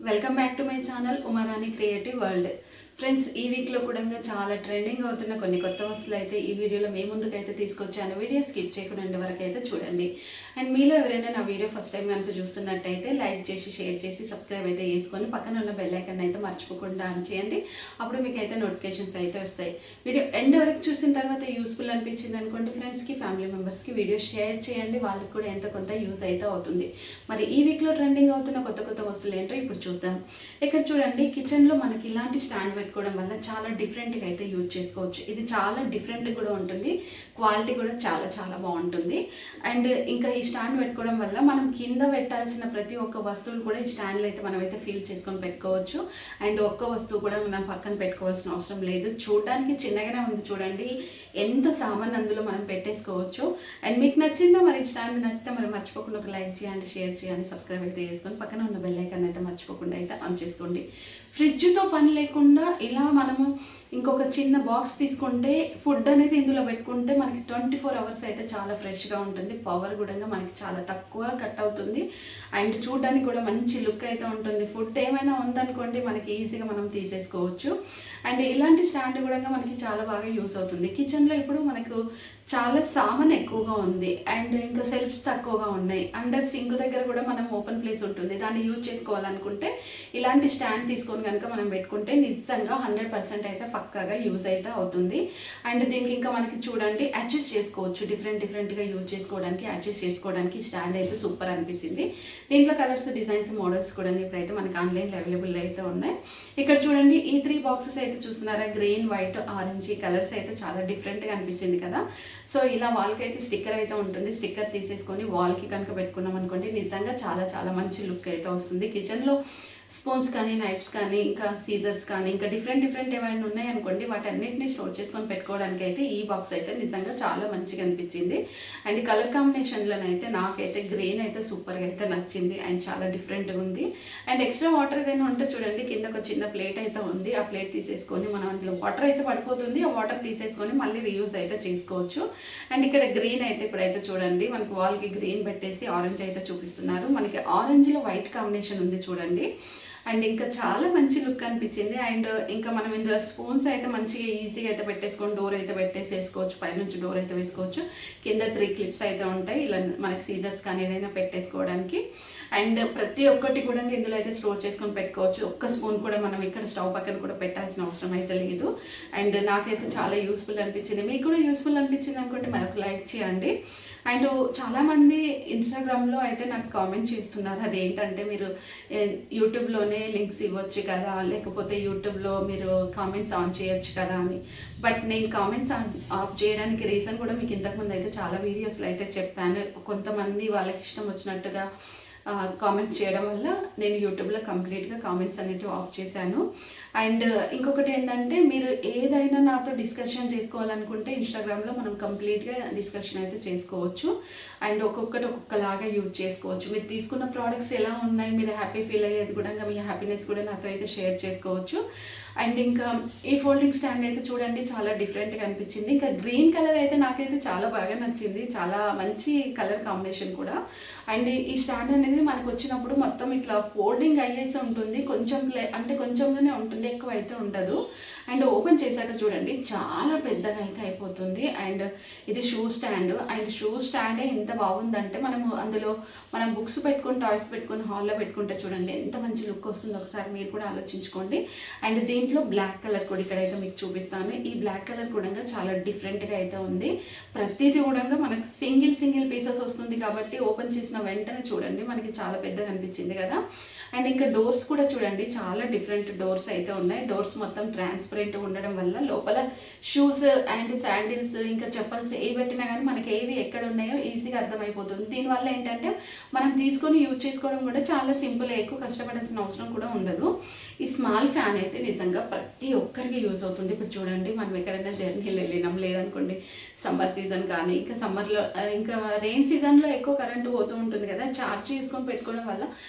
Welcome back to my channel Uma Rani creative world. Friends, ఈ వీక్లో కూడా చాలా ట్రెండింగ్ అవుతున్న కొన్ని కొత్త వస్తువులు అయితే ఈ వీడియోలో మీ ముందుకైతే తీసుకొచ్చాను. వీడియో స్కిప్ చేయకుండా వరకు అయితే చూడండి. అండ్ మీలో ఎవరైనా నా వీడియో ఫస్ట్ టైం కనుక చూస్తున్నట్టయితే లైక్ చేసి షేర్ చేసి సబ్స్క్రైబ్ అయితే చేసుకొని పక్కన ఉన్న బెల్ ఐకాన్ అయితే మర్చిపోకుండా ఆన్ చేయండి. అప్పుడు మీకు అయితే నోటిఫికేషన్స్ అయితే వస్తాయి. వీడియో ఎండ్ వరకు చూసిన తర్వాత యూస్ఫుల్ అనిపించింది అనుకోండి ఫ్రెండ్స్కి, ఫ్యామిలీ మెంబర్స్కి వీడియో షేర్ చేయండి. వాళ్ళకి కూడా ఎంతో కొంత యూస్ అయితే అవుతుంది. మరి ఈ వీక్లో ట్రెండింగ్ అవుతున్న కొత్త కొత్త వస్తువులు ఏంటో ఇప్పుడు చూద్దాం. ఇక్కడ చూడండి, కిచెన్లో మనకి ఇలాంటి స్టాండ్ పెట్టుకోవడం వల్ల చాలా డిఫరెంట్గా అయితే యూజ్ చేసుకోవచ్చు. ఇది చాలా డిఫరెంట్ కూడా ఉంటుంది, క్వాలిటీ కూడా చాలా చాలా బాగుంటుంది. అండ్ ఇంకా ఈ స్టాండ్ పెట్టుకోవడం వల్ల మనం కింద పెట్టాల్సిన ప్రతి ఒక్క వస్తువులు కూడా ఈ స్టాండ్లో అయితే మనమైతే ఫీల్ చేసుకొని పెట్టుకోవచ్చు. అండ్ ఒక్క వస్తువు కూడా మనం పక్కన పెట్టుకోవాల్సిన అవసరం లేదు. చూడడానికి చిన్నగానే ఉంది చూడండి, ఎంత సామాన్ అందులో మనం పెట్టేసుకోవచ్చు. అండ్ మీకు నచ్చిందా మరి స్టాండ్? నచ్చితే మరి మర్చిపోకుండా ఒక లైక్ చేయండి, షేర్ చేయండి, సబ్స్క్రైబ్ అయితే చేసుకొని పక్కన ఉన్న బెల్ ఐకాన్ అయితే మర్చిపోకుండా అయితే ఆన్ చేసుకోండి. ఫ్రిడ్జ్తో పని లేకుండా ఇలా మనము ఇంకొక చిన్న బాక్స్ తీసుకుంటే ఫుడ్ అనేది ఇందులో పెట్టుకుంటే మనకి 24 hours అయితే చాలా ఫ్రెష్గా ఉంటుంది. పవర్ కూడా మనకి చాలా తక్కువ కట్ అవుతుంది. అండ్ చూడడానికి కూడా మంచి లుక్ అయితే ఉంటుంది. ఫుడ్ ఏమైనా ఉందనుకోండి మనకి ఈజీగా మనం తీసేసుకోవచ్చు. అండ్ ఇలాంటి స్టాండ్ కూడా మనకి చాలా బాగా యూస్ అవుతుంది. కిచెన్లో ఇప్పుడు మనకు చాలా సామాన్ ఎక్కువగా ఉంది అండ్ ఇంకా సెల్ఫ్స్ తక్కువగా ఉన్నాయి. అండర్ సింక్ దగ్గర కూడా మనం ఓపెన్ ప్లేస్ ఉంటుంది, దాన్ని యూజ్ చేసుకోవాలనుకుంటే ఇలాంటి స్టాండ్ తీసుకొని కనుక మనం పెట్టుకుంటే నిజంగా 100% అయితే పక్కాగా యూజ్ అయితే అవుతుంది. అండ్ దీనికి ఇంకా మనకి చూడండి అడ్జస్ట్ చేసుకోవచ్చు, డిఫరెంట్గా యూజ్ చేసుకోవడానికి అడ్జస్ట్ చేసుకోవడానికి స్టాండ్ అయితే సూపర్ అనిపించింది. దీంట్లో కలర్స్, డిజైన్స్, మోడల్స్ కూడా ఇప్పుడైతే మనకి ఆన్లైన్లో అవైలబుల్ అయితే ఉన్నాయి. ఇక్కడ చూడండి, ఈ 3 బాక్సెస్ అయితే చూస్తున్నారా, గ్రీన్, వైట్, ఆరెంజ్ కలర్స్ అయితే చాలా డిఫరెంట్గా అనిపించింది కదా. సో ఇలా వాల్కి అయితే స్టిక్కర్ అయితే ఉంటుంది. స్టిక్కర్ తీసేసుకొని వాల్కి కనుక పెట్టుకున్నాం అనుకోండి నిజంగా చాలా చాలా మంచి లుక్ అయితే వస్తుంది. కిచెన్లో స్పూన్స్ కానీ, నైఫ్స్ కానీ, ఇంకా సీజర్స్ కానీ, ఇంకా డిఫరెంట్ ఏమైనా ఉన్నాయనుకోండి వాటన్నిటిని స్టోర్ చేసుకొని పెట్టుకోవడానికి అయితే ఈ బాక్స్ అయితే నిజంగా చాలా మంచిగా అనిపించింది. అండ్ కలర్ కాంబినేషన్లోనైతే నాకైతే గ్రీన్ అయితే సూపర్గా అయితే నచ్చింది అండ్ చాలా డిఫరెంట్గా ఉంది. అండ్ ఎక్స్ట్రా వాటర్ ఏదైనా ఉంటే చూడండి, కింద ఒక చిన్న ప్లేట్ అయితే ఉంది. ఆ ప్లేట్ తీసేసుకొని మనం అందులో వాటర్ అయితే పడిపోతుంది, ఆ వాటర్ తీసేసుకొని మళ్ళీ రీయూజ్ అయితే చేసుకోవచ్చు. అండ్ ఇక్కడ గ్రీన్ అయితే ఇప్పుడైతే చూడండి మనకి వాల్కి గ్రీన్ పెట్టేసి ఆరెంజ్ అయితే చూపిస్తున్నారు. మనకి ఆరెంజ్లో వైట్ కాంబినేషన్ ఉంది చూడండి. అండ్ ఇంకా చాలా మంచి లుక్ అనిపించింది. అండ్ ఇంకా మనం ఇందులో స్పూన్స్ అయితే మంచిగా ఈజీగా అయితే పెట్టేసుకొని డోర్ అయితే పెట్టేసేసుకోవచ్చు. పైనుంచి డోర్ అయితే వేసుకోవచ్చు. కింద 3 క్లిప్స్ అయితే ఉంటాయి, ఇలా మనకి సీజర్స్ కానీ ఏదైనా పెట్టేసుకోవడానికి. అండ్ ప్రతి ఒక్కటి కూడా ఇందులో అయితే స్టోర్ చేసుకొని పెట్టుకోవచ్చు. ఒక్క స్పూన్ కూడా మనం ఇక్కడ స్టవ్ పక్కన కూడా పెట్టాల్సిన అవసరం అయితే లేదు. అండ్ నాకైతే చాలా యూస్ఫుల్ అనిపించింది. మీకు కూడా యూస్ఫుల్ అనిపించింది అనుకుంటే మరొక లైక్ చేయండి. అండ్ చాలామంది ఇన్స్టాగ్రామ్లో అయితే నాకు కామెంట్ చేస్తున్నారు, అదేంటంటే మీరు యూట్యూబ్లోనే లింక్స్ ఇవ్వచ్చు కదా, లేకపోతే యూట్యూబ్లో మీరు కామెంట్స్ ఆన్ చేయొచ్చు కదా అని. బట్ నేను కామెంట్స్ ఆఫ్ చేయడానికి రీజన్ కూడా మీకు ఇంతకుముందు అయితే చాలా వీడియోస్లో అయితే చెప్పాను. కొంతమంది వాళ్ళకి ఇష్టం వచ్చినట్టుగా కామెంట్స్ చేయడం వల్ల నేను యూట్యూబ్లో కంప్లీట్గా కామెంట్స్ అనేటివి ఆఫ్ చేశాను. అండ్ ఇంకొకటి ఏంటంటే మీరు ఏదైనా నాతో డిస్కషన్ చేసుకోవాలనుకుంటే ఇన్స్టాగ్రామ్లో మనం కంప్లీట్గా డిస్కషన్ అయితే చేసుకోవచ్చు. అండ్ ఒక్కొక్కటి ఒక్కొక్కలాగా యూజ్ చేసుకోవచ్చు. మీరు తీసుకున్న ప్రోడక్ట్స్ ఎలా ఉన్నాయి, మీరు హ్యాపీ ఫీల్ అయ్యేది కూడా మీ హ్యాపీనెస్ కూడా నాతో అయితే షేర్ చేసుకోవచ్చు. అండ్ ఇంకా ఈ ఫోల్డింగ్ స్టాండ్ అయితే చూడండి చాలా డిఫరెంట్గా అనిపించింది. ఇంకా గ్రీన్ కలర్ అయితే నాకైతే చాలా బాగా నచ్చింది, చాలా మంచి కలర్ కాంబినేషన్ కూడా. అండ్ ఈ స్టాండ్ అనేది మనకు వచ్చినప్పుడు మొత్తం ఇట్లా ఫోల్డింగ్ అయ్యేసి ఉంటుంది, కొంచెం అంటే కొంచెంగానే ఉంటుంది, ఎక్కువ అయితే ఉండదు. అండ్ ఓపెన్ చేశాక చూడండి చాలా పెద్దగా అయితే అయిపోతుంది. అండ్ ఇది షూ స్టాండ్. అండ్ షూ స్టాండే ఎంత బాగుందంటే అందులో మనం బుక్స్ పెట్టుకుని, టాయ్స్ పెట్టుకుని హాల్లో పెట్టుకుంటే చూడండి ఎంత మంచి లుక్ వస్తుందో ఒకసారి మీరు కూడా ఆలోచించుకోండి. అండ్ దీంట్లో బ్లాక్ కలర్ కూడా ఇక్కడైతే మీకు చూపిస్తాను. ఈ బ్లాక్ కలర్ కూడా చాలా డిఫరెంట్గా అయితే ఉంది. ప్రతిదీ కూడా మనకు సింగిల్ పీసెస్ వస్తుంది కాబట్టి ఓపెన్ చేసిన వెంటనే చూడండి మనకి చాలా పెద్దగా అనిపించింది కదా. అండ్ ఇంకా డోర్స్ కూడా చూడండి చాలా డిఫరెంట్ డోర్స్ అయితే ఉన్నాయి. డోర్స్ మొత్తం ట్రాన్స్పరెంట్ ఉండడం వల్ల లోపల షూస్ అండ్ శాండిల్స్ ఇంకా చెప్పల్స్ ఏ పెట్టినా కానీ మనకి ఏవి ఎక్కడ ఉన్నాయో ఈజీగా అర్థమైపోతుంది. దీనివల్ల ఏంటంటే మనం తీసుకొని యూజ్ చేసుకోవడం కూడా చాలా సింపుల్, ఎక్కువ కష్టపడాల్సిన అవసరం కూడా ఉండదు. ఈ స్మాల్ ఫ్యాన్ అయితే నిజంగా ప్రతి ఒక్కరికి యూజ్ అవుతుంది. ఇప్పుడు చూడండి మనం ఎక్కడైనా జర్నీలు వెళ్ళినాం, లేదనుకోండి సమ్మర్ సీజన్ కానీ, ఇంకా సమ్మర్లో ఇంకా రెయిన్ సీజన్లో ఎక్కువ కరెంటు పోతూ ఉంటుంది కదా, ఛార్జ్ చేసుకొని చేసుకొని పెట్టుకోవడం వల్ల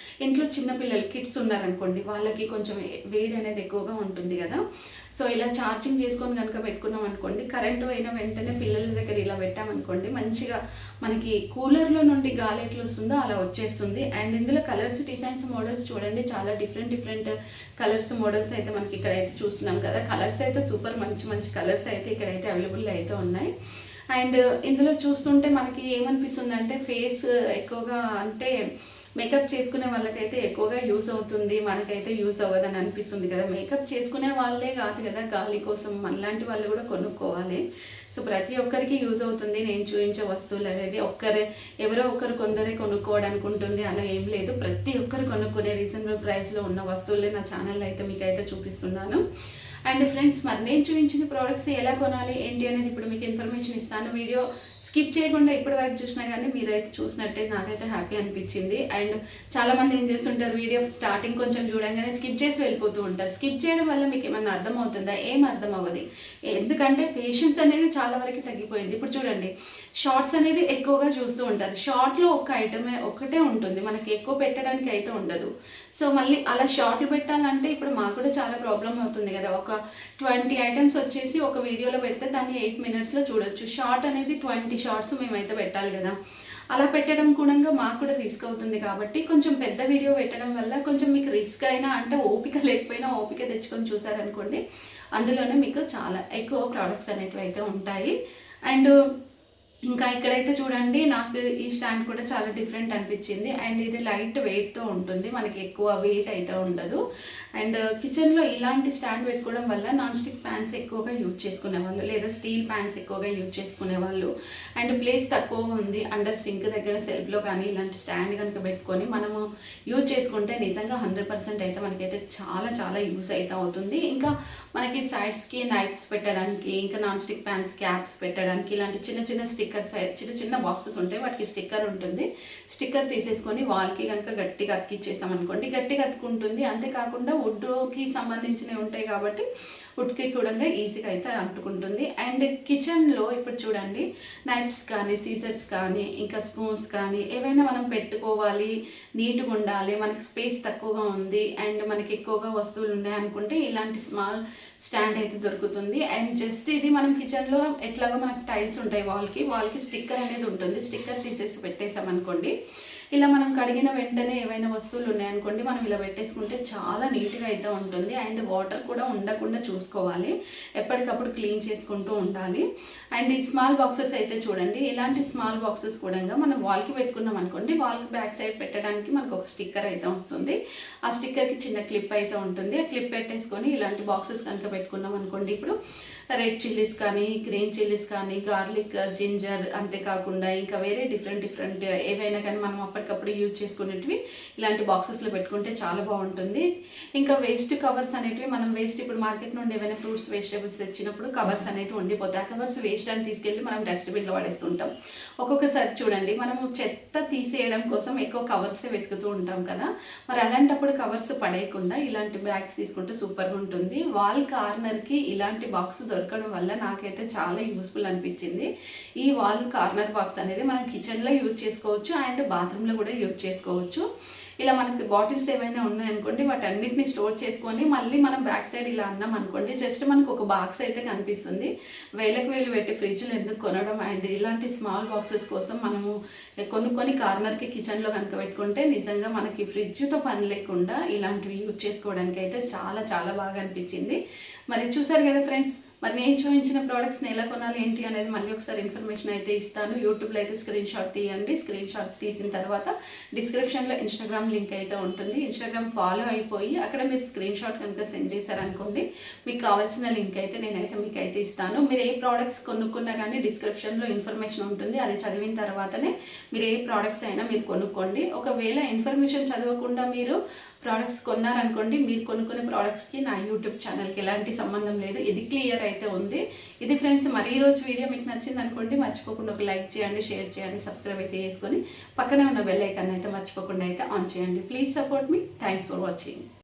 ఇంట్లో చిన్నపిల్లలు కిడ్స్ ఉన్నారనుకోండి, వాళ్ళకి కొంచెం వేడి అనేది ఎక్కువగా ఉంటుంది కదా. సో ఇలా ఛార్జింగ్ చేసుకొని కనుక పెట్టుకున్నాం అనుకోండి, కరెంటు అయిన వెంటనే పిల్లల దగ్గర ఇలా పెట్టామనుకోండి, మంచిగా మనకి కూలర్లో నుండి గాలి ఎట్లా వస్తుందో అలా వచ్చేస్తుంది. అండ్ ఇందులో కలర్స్, డిజైన్స్, మోడల్స్ చూడండి, చాలా డిఫరెంట్ కలర్స్, మోడల్స్ అయితే మనకి ఇక్కడైతే చూస్తున్నాం కదా. కలర్స్ అయితే సూపర్, మంచి కలర్స్ అయితే ఇక్కడైతే అవైలబుల్ అయితే ఉన్నాయి. అండ్ ఇందులో చూస్తుంటే మనకి ఏమనిపిస్తుంది అంటే, ఫేస్ ఎక్కువగా అంటే మేకప్ చేసుకునే వాళ్ళకైతే ఎక్కువగా యూస్ అవుతుంది, మనకైతే యూస్ అవ్వదని అనిపిస్తుంది కదా. మేకప్ చేసుకునే వాళ్ళే కాదు కదా, గాలి కోసం మనలాంటి వాళ్ళు కూడా కొనుక్కోవాలి. సో ప్రతి ఒక్కరికి యూజ్ అవుతుంది నేను చూపించే వస్తువులు అనేది. ఎవరో ఒకరు కొందరే కొనుక్కోవడానికి ఉంటుంది అలా ఏం లేదు. ప్రతి ఒక్కరు కొనుక్కునే రీజనబుల్ ప్రైస్లో ఉన్న వస్తువులే నా ఛానల్లో అయితే మీకు అయితే చూపిస్తున్నాను. అండ్ ఫ్రెండ్స్, మరి నేను చూపించిన ప్రోడక్ట్స్ ఎలా కొనాలి ఏంటి అనేది ఇప్పుడు మీకు ఇన్ఫర్మేషన్ ఇస్తాను. వీడియో స్కిప్ చేయకుండా ఇప్పటి వరకు చూసినా కానీ మీరైతే చూసినట్టే నాకైతే హ్యాపీ అనిపించింది. అండ్ చాలామంది ఏం చేస్తుంటారు, వీడియో స్టార్టింగ్ కొంచెం చూడంగానే స్కిప్ చేసి వెళ్ళిపోతూ ఉంటారు. స్కిప్ చేయడం వల్ల మీకు ఏమన్నా అర్థం అవుతుందా? ఏం అర్థం అవ్వదు. ఎందుకంటే పేషెన్స్ అనేది చాలా వరకు తగ్గిపోయింది. ఇప్పుడు చూడండి, షార్ట్స్ అనేది ఎక్కువగా చూస్తూ ఉంటారు. షార్ట్లో ఒక ఐటమే ఒకటే ఉంటుంది, మనకి ఎక్కువ పెట్టడానికి అయితే ఉండదు. సో మళ్ళీ అలా షార్ట్లు పెట్టాలంటే ఇప్పుడు మాకు కూడా చాలా ప్రాబ్లం అవుతుంది కదా. ఒక 20 ఐటమ్స్ వచ్చేసి ఒక వీడియోలో పెడితే దాన్ని 8 మినిట్స్లో చూడొచ్చు. షార్ట్ అనేది 20 షార్ట్స్ మేమైతే పెట్టాలి కదా. అలా పెట్టడం కూడా మాకు కూడా రిస్క్ అవుతుంది కాబట్టి కొంచెం పెద్ద వీడియో పెట్టడం వల్ల కొంచెం మీకు రిస్క్ అయినా అంటే ఓపిక లేకపోయినా ఓపిక తెచ్చుకొని చూసారనుకోండి, అందులోనే మీకు చాలా ఎక్కువ ప్రోడక్ట్స్ అనేటివి అయితే ఉంటాయి. అండ్ ఇంకా ఇక్కడైతే చూడండి, నాకు ఈ స్టాండ్ కూడా చాలా డిఫరెంట్ అనిపించింది. అండ్ ఇది లైట్ వెయిట్తో ఉంటుంది, మనకి ఎక్కువ వెయిట్ అయితే ఉండదు. అండ్ కిచెన్లో ఇలాంటి స్టాండ్ పెట్టుకోవడం వల్ల నాన్ స్టిక్ ప్యాన్స్ ఎక్కువగా యూజ్ చేసుకునేవాళ్ళు, లేదా స్టీల్ ప్యాన్స్ ఎక్కువగా యూజ్ చేసుకునేవాళ్ళు. అండ్ ప్లేస్ తక్కువ ఉంది, అండర్ సింక్ దగ్గర సెల్ఫ్లో కానీ ఇలాంటి స్టాండ్ కనుక పెట్టుకొని మనము యూజ్ చేసుకుంటే నిజంగా 100% అయితే మనకైతే చాలా యూజ్ అయితే అవుతుంది. ఇంకా మనకి సైడ్స్కి నైఫ్స్ పెట్టడానికి, ఇంకా నాన్ స్టిక్ ప్యాన్స్ క్యాప్స్ పెట్టడానికి, ఇలాంటి చిన్న స్టిక్కర్స్, చిన్న బాక్సెస్ ఉంటాయి, వాటికి స్టిక్కర్ ఉంటుంది. స్టిక్కర్ తీసేసుకొని వాల్కి కనుక గట్టిగా అతికిచ్చేసాం అనుకోండి, గట్టిగా అతుకుంటుంది. అంతేకాకుండా వుడ్కి సంబంధించినవి ఉంటాయి కాబట్టి వుడ్కి కూడా ఈజీగా అయితే అంటుకుంటుంది. అండ్ కిచెన్లో ఇప్పుడు చూడండి, నైఫ్స్ కానీ, సీజర్స్ కానీ, ఇంకా స్పూన్స్ కానీ ఏవైనా మనం పెట్టుకోవాలి, నీట్గా ఉండాలి, మనకి స్పేస్ తక్కువగా ఉంది అండ్ మనకి ఎక్కువగా వస్తువులు ఉన్నాయి అనుకుంటే ఇలాంటి స్మాల్ స్టాండ్ అయితే దొరుకుతుంది. అండ్ జస్ట్ ఇది మనం కిచెన్లో ఎట్లాగో మనకి టైల్స్ ఉంటాయి, వాల్కి స్టిక్కర్ అనేది ఉంటుంది. స్టిక్కర్ తీసేసి పెట్టేసాం అనుకోండి, ఇలా మనం కడిగిన వెంటనే ఏవైనా వస్తువులు ఉన్నాయనుకోండి, మనం ఇలా పెట్టేసుకుంటే చాలా నీట్గా అయితే ఉంటుంది. అండ్ వాటర్ కూడా ఉండకుండా చూసుకోవాలి, ఎప్పటికప్పుడు క్లీన్ చేసుకుంటూ ఉండాలి. అండ్ ఈ స్మాల్ బాక్సెస్ అయితే చూడండి, ఇలాంటి స్మాల్ బాక్సెస్ కూడా మనం వాల్కి పెట్టుకున్నాం అనుకోండి, వాల్కి బ్యాక్ సైడ్ పెట్టడానికి మనకు ఒక స్టిక్కర్ అయితే వస్తుంది. ఆ స్టిక్కర్కి చిన్న క్లిప్ అయితే ఉంటుంది. ఆ క్లిప్ పెట్టేసుకొని ఇలాంటి బాక్సెస్ కనుక పెట్టుకున్నాం అనుకోండి, ఇప్పుడు రెడ్ చిల్లీస్ కానీ, గ్రీన్ చిల్లీస్ కానీ, గార్లిక్, జింజర్, అంతేకాకుండా ఇంకా వేరే డిఫరెంట్ ఏవైనా కానీ మనం అప్పటికప్పుడు యూజ్ చేసుకునేటివి ఇలాంటి బాక్సెస్లో పెట్టుకుంటే చాలా బాగుంటుంది. ఇంకా వేస్ట్ కవర్స్ అనేటివి మనం ఇప్పుడు మార్కెట్ నుండి ఏవైనా ఫ్రూట్స్, వెజిటేబుల్స్ తెచ్చినప్పుడు కవర్స్ అనేటివి ఉండిపోతాయి. ఆ కవర్స్ వేస్ట్ అని తీసుకెళ్ళి మనం డస్ట్బిన్లో పడేస్తుంటాం. ఒక్కొక్కసారి చూడండి, మనము చెత్త తీసేయడం కోసం ఎక్కువ కవర్సే వెతుకుతూ ఉంటాం కదా. మరి అలాంటప్పుడు కవర్స్ పడేయకుండా ఇలాంటి బ్యాగ్స్ తీసుకుంటే సూపర్గా ఉంటుంది. వాల్ కార్నర్కి ఇలాంటి బాక్స్ దొరకడం వల్ల నాకైతే చాలా యూస్ఫుల్ అనిపించింది. ఈ వాల్ కార్నర్ బాక్స్ అనేది మనం కిచెన్లో యూజ్ చేసుకోవచ్చు అండ్ బాత్రూంలో కూడా యూజ్ చేసుకోవచ్చు. ఇలా మనకి బాటిల్స్ ఏమైనా ఉన్నాయనుకోండి, వాటన్నిటిని స్టోర్ చేసుకొని మళ్ళీ మనం బ్యాక్ సైడ్ ఇలా అన్నాం అనుకోండి, జస్ట్ మనకు ఒక బాక్స్ అయితే కనిపిస్తుంది. వేలు పెట్టి ఫ్రిడ్జ్లో ఎందుకు కొనడం. అండ్ ఇలాంటి స్మాల్ బాక్సెస్ కోసం మనము కొనుక్కొని కార్నర్కి కిచెన్లో కనుక పెట్టుకుంటే నిజంగా మనకి ఫ్రిడ్జ్తో పని లేకుండా ఇలాంటివి యూజ్ చేసుకోవడానికి అయితే చాలా బాగా అనిపించింది. మరి చూసారు కదా ఫ్రెండ్స్, మరి నేను చూపించిన ప్రోడక్ట్స్ని ఎలా కొనాలి ఏంటి అనేది మళ్ళీ ఒకసారి ఇన్ఫర్మేషన్ అయితే ఇస్తాను. యూట్యూబ్లో అయితే స్క్రీన్ షాట్ తీయండి. స్క్రీన్ షాట్ తీసిన తర్వాత డిస్క్రిప్షన్లో ఇన్స్టాగ్రామ్ లింక్ అయితే ఉంటుంది. ఇన్స్టాగ్రామ్ ఫాలో అయిపోయి అక్కడ మీరు స్క్రీన్ షాట్ కనుక సెండ్ చేశారనుకోండి, మీకు కావాల్సిన లింక్ అయితే నేనైతే మీకు అయితే ఇస్తాను. మీరు ఏ ప్రోడక్ట్స్ కొనుక్కున్నా కానీ డిస్క్రిప్షన్లో ఇన్ఫర్మేషన్ ఉంటుంది, అది చదివిన తర్వాతనే మీరు ఏ ప్రోడక్ట్స్ అయినా మీరు కొనుక్కోండి. ఒకవేళ ఇన్ఫర్మేషన్ చదవకుండా మీరు ప్రోడక్ట్స్ కొన్నారనుకోండి, మీరు కొనుక్కునే ప్రోడక్ట్స్కి నా యూట్యూబ్ ఛానల్కి ఎలాంటి సంబంధం లేదు. ఇది క్లియర్ అయితే ఉంది. ఇది ఫ్రెండ్స్, మరి ఈరోజు వీడియో మీకు నచ్చింది అనుకోండి, మర్చిపోకుండా ఒక లైక్ చేయండి, షేర్ చేయండి, సబ్స్క్రైబ్ అయితే చేసుకొని పక్కనే ఉన్న బెల్ ఐకాన్ అయితే మర్చిపోకుండా అయితే ఆన్ చేయండి. Please support me. Thanks for watching.